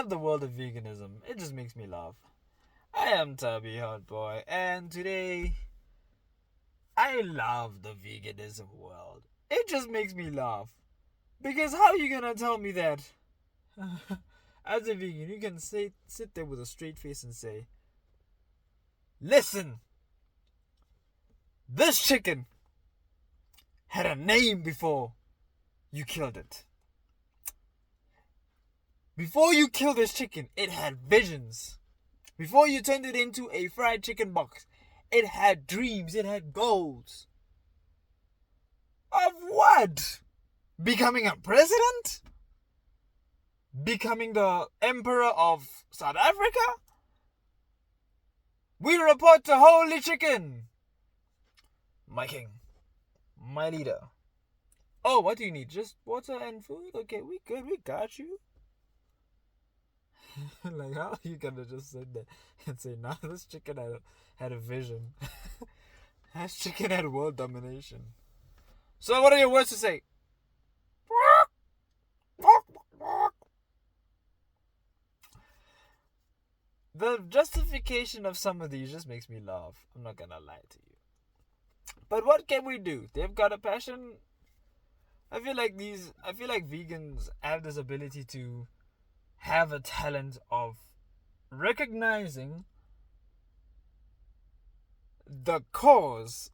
love the world of veganism. It just makes me laugh. I am Thabi Hot Boy, and today I love the veganism world. It just makes me laugh. Because how are you gonna tell me that? As a vegan, you can sit there with a straight face and say, listen, this chicken had a name before you killed it. Before you killed this chicken, it had visions. Before you turned it into a fried chicken box, it had dreams, it had goals. Of what? Becoming a president? Becoming the emperor of South Africa? We report to Holy Chicken. My king. My leader. Oh, what do you need? Just water and food? Okay, we good. We got you. Like, how are you gonna just sit there and say, nah, this chicken had a vision. This chicken had world domination. So what are your words to say? The justification of some of these just makes me laugh. I'm not gonna lie to you. But what can we do? They've got a passion. I feel like vegans have this ability to have a talent of recognizing the cause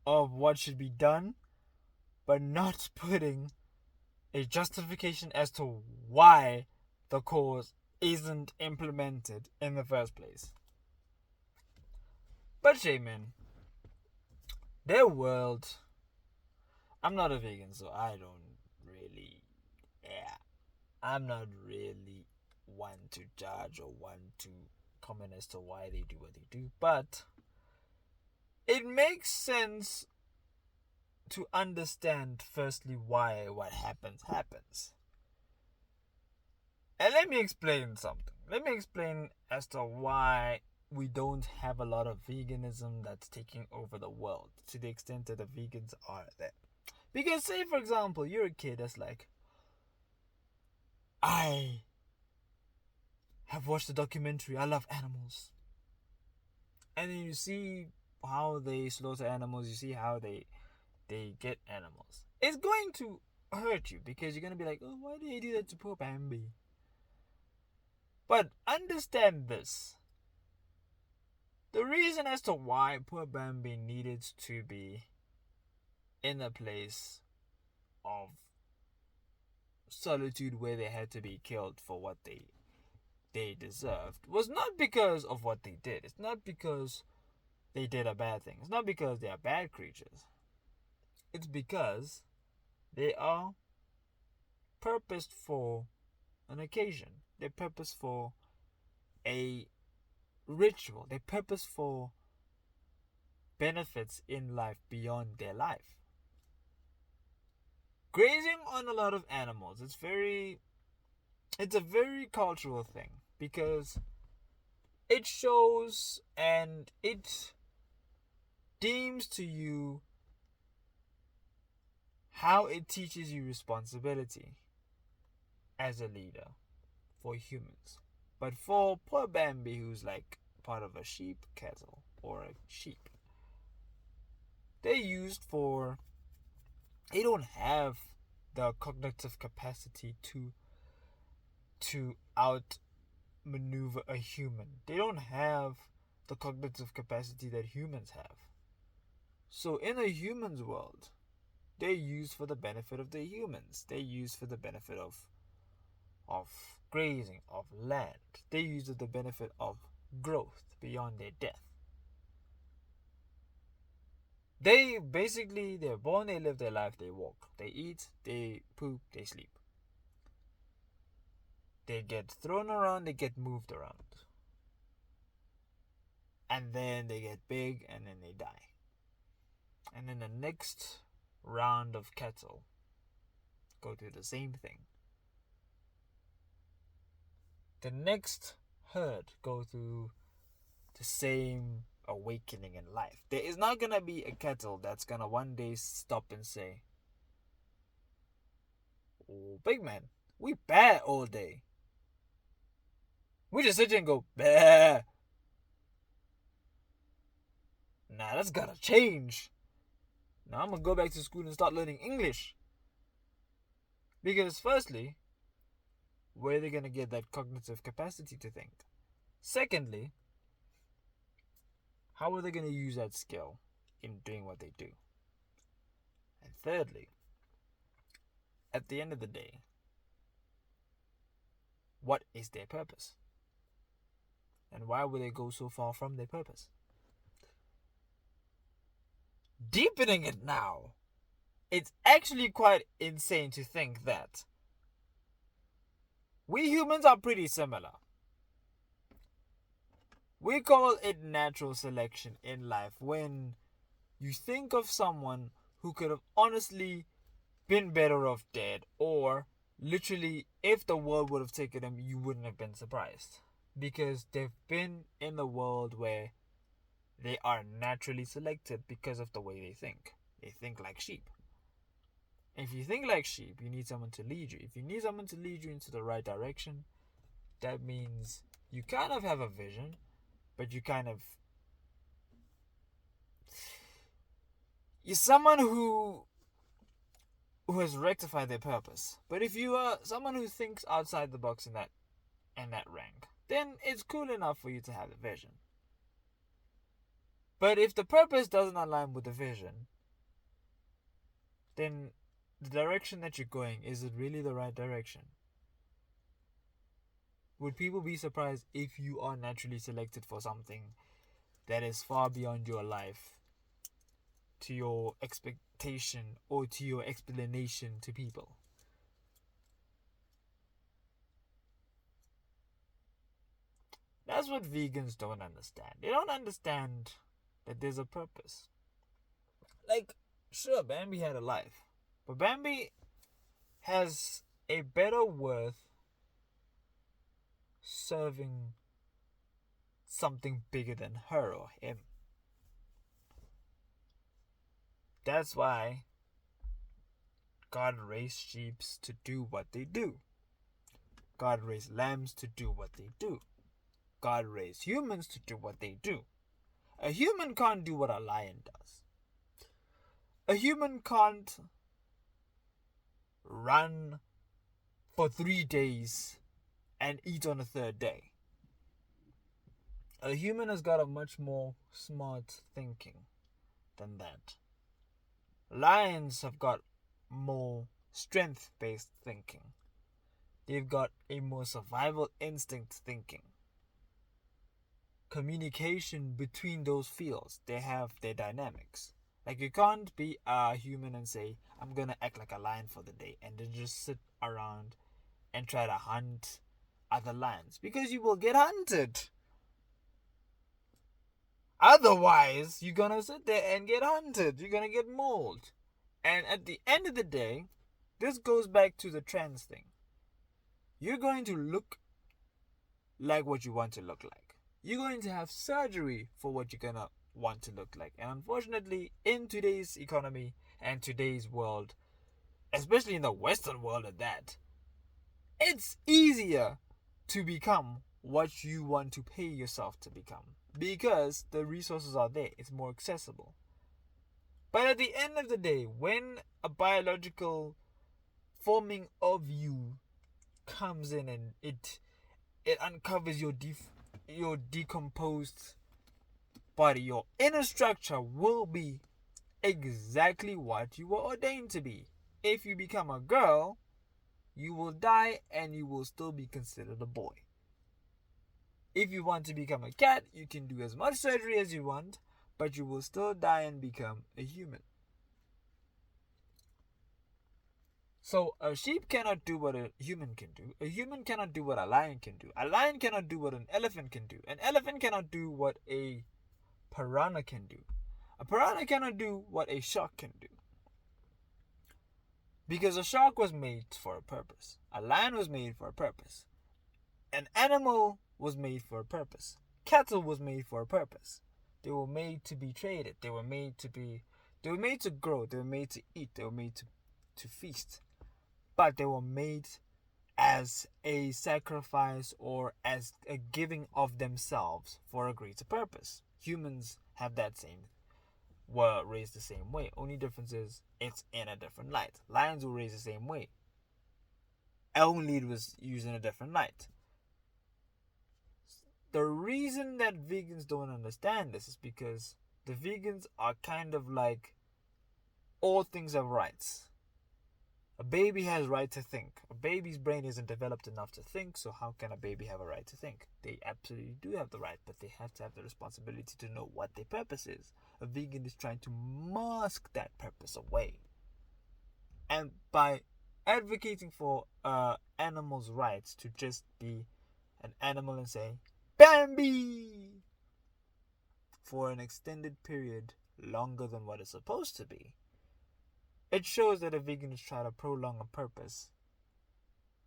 of what should be done, but not putting a justification as to why the cause isn't implemented in the first place. But Shaman, their world, I'm not a vegan, so I don't really, I'm not really one to judge or one to comment as to why they do what they do, but it makes sense to understand firstly why what happens. And let me explain something. Let me explain as to why we don't have a lot of veganism that's taking over the world to the extent that the vegans are there. Because say, for example, you're a kid that's like, I have watched the documentary, I love animals. And then you see how they slaughter animals, you see how they get animals. It's going to hurt you because you're going to be like, oh, why did they do that to poor Bambi? But understand this. The reason as to why poor Bambi needed to be in a place of solitude where they had to be killed for what they deserved was not because of what they did. It's not because they did a bad thing. It's not because they are bad creatures. It's because they are purposed for an occasion. They're purposed for a ritual. They're purposed for benefits in life beyond their life. Grazing on a lot of animals, it's a very cultural thing because it shows and it deems to you how it teaches you responsibility as a leader for humans. But for poor Bambi, who's like part of a sheep cattle or a sheep, they don't have the cognitive capacity to outmaneuver a human. They don't have the cognitive capacity that humans have. So in a human's world, they're used for the benefit of the humans. They're used for the benefit of grazing, of land. They use it the benefit of growth beyond their death. They're born, they live their life, they walk, they eat, they poop, they sleep. They get thrown around, they get moved around. And then they get big and then they die. And then the next round of cattle go through the same thing. The next herd go through the same awakening in life. There is not gonna be a cattle that's gonna one day stop and say, oh, big man, we bad all day. We just sit here and go, bah. Nah, that's gotta change. Now I'm gonna go back to school and start learning English. Because firstly, where are they gonna get that cognitive capacity to think? Secondly, how are they gonna use that skill in doing what they do? And thirdly, at the end of the day, what is their purpose? And why would they go so far from their purpose? Deepening it now, it's actually quite insane to think that we humans are pretty similar. We call it natural selection in life when you think of someone who could have honestly been better off dead, or literally, if the world would have taken them, you wouldn't have been surprised. Because they've been in the world where they are naturally selected because of the way they think. They think like sheep. If you think like sheep, you need someone to lead you. If you need someone to lead you into the right direction, that means you kind of have a vision, but you're someone who has rectified their purpose. But if you are someone who thinks outside the box in that rank, then it's cool enough for you to have a vision. But if the purpose doesn't align with the vision, then the direction that you're going, is it really the right direction? Would people be surprised if you are naturally selected for something that is far beyond your life, to your expectation, or to your explanation to people? That's what vegans don't understand. They don't understand that there's a purpose. Like, sure, Bambi had a life, but Bambi has a better worth serving something bigger than her or him. That's why God raised sheep to do what they do. God raised lambs to do what they do. God raised humans to do what they do. A human can't do what a lion does. A human can't run for 3 days and eat on the third day. A human has got a much more smart thinking than that. Lions have got more strength-based thinking. They've got a more survival instinct thinking. Communication between those fields, they have their dynamics. Like, you can't be a human and say, I'm gonna act like a lion for the day, and then just sit around and try to hunt other lions, because you will get hunted. Otherwise, you're gonna sit there and get hunted. You're gonna get mauled. And at the end of the day, this goes back to the trans thing. You're going to look like what you want to look like. You're going to have surgery for what you're gonna want to look like. And unfortunately, in today's economy and today's world, especially in the Western world at that, it's easier to become what you want to pay yourself to become, because the resources are there. It's more accessible. But at the end of the day, when a biological forming of you comes in and it uncovers your decomposed body, your inner structure will be exactly what you were ordained to be. If you become a girl, you will die and you will still be considered a boy. If you want to become a cat, you can do as much surgery as you want, but you will still die and become a human. So a sheep cannot do what a human can do. A human cannot do what a lion can do. A lion cannot do what an elephant can do. An elephant cannot do what a piranha can do. A piranha cannot do what a shark can do. Because a shark was made for a purpose. A lion was made for a purpose. An animal was made for a purpose. Cattle was made for a purpose. They were made to be traded. They were made to grow. They were made to eat. They were made to feast. But they were made as a sacrifice or as a giving of themselves for a greater purpose. Humans have that same, were raised the same way. Only difference is it's in a different light. Lions were raised the same way. Only it was used in a different light. The reason that vegans don't understand this is because the vegans are kind of like all things have rights. A baby has right to think. A baby's brain isn't developed enough to think, so how can a baby have a right to think? They absolutely do have the right, but they have to have the responsibility to know what their purpose is. A vegan is trying to mask that purpose away. And by advocating for animals' rights to just be an animal and say, Bambi! For an extended period longer than what it's supposed to be, it shows that a vegan is trying to prolong a purpose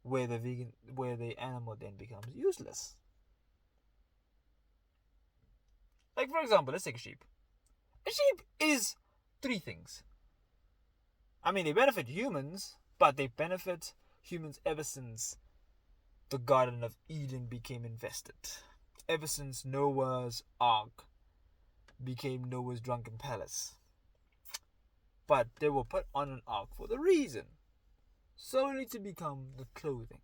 where the animal then becomes useless. Like, for example, let's take a sheep. A sheep is three things. I mean, they benefit humans, but they benefit humans ever since the Garden of Eden became invested. Ever since Noah's Ark became Noah's drunken palace. But they were put on an ark for the reason, solely to become the clothing.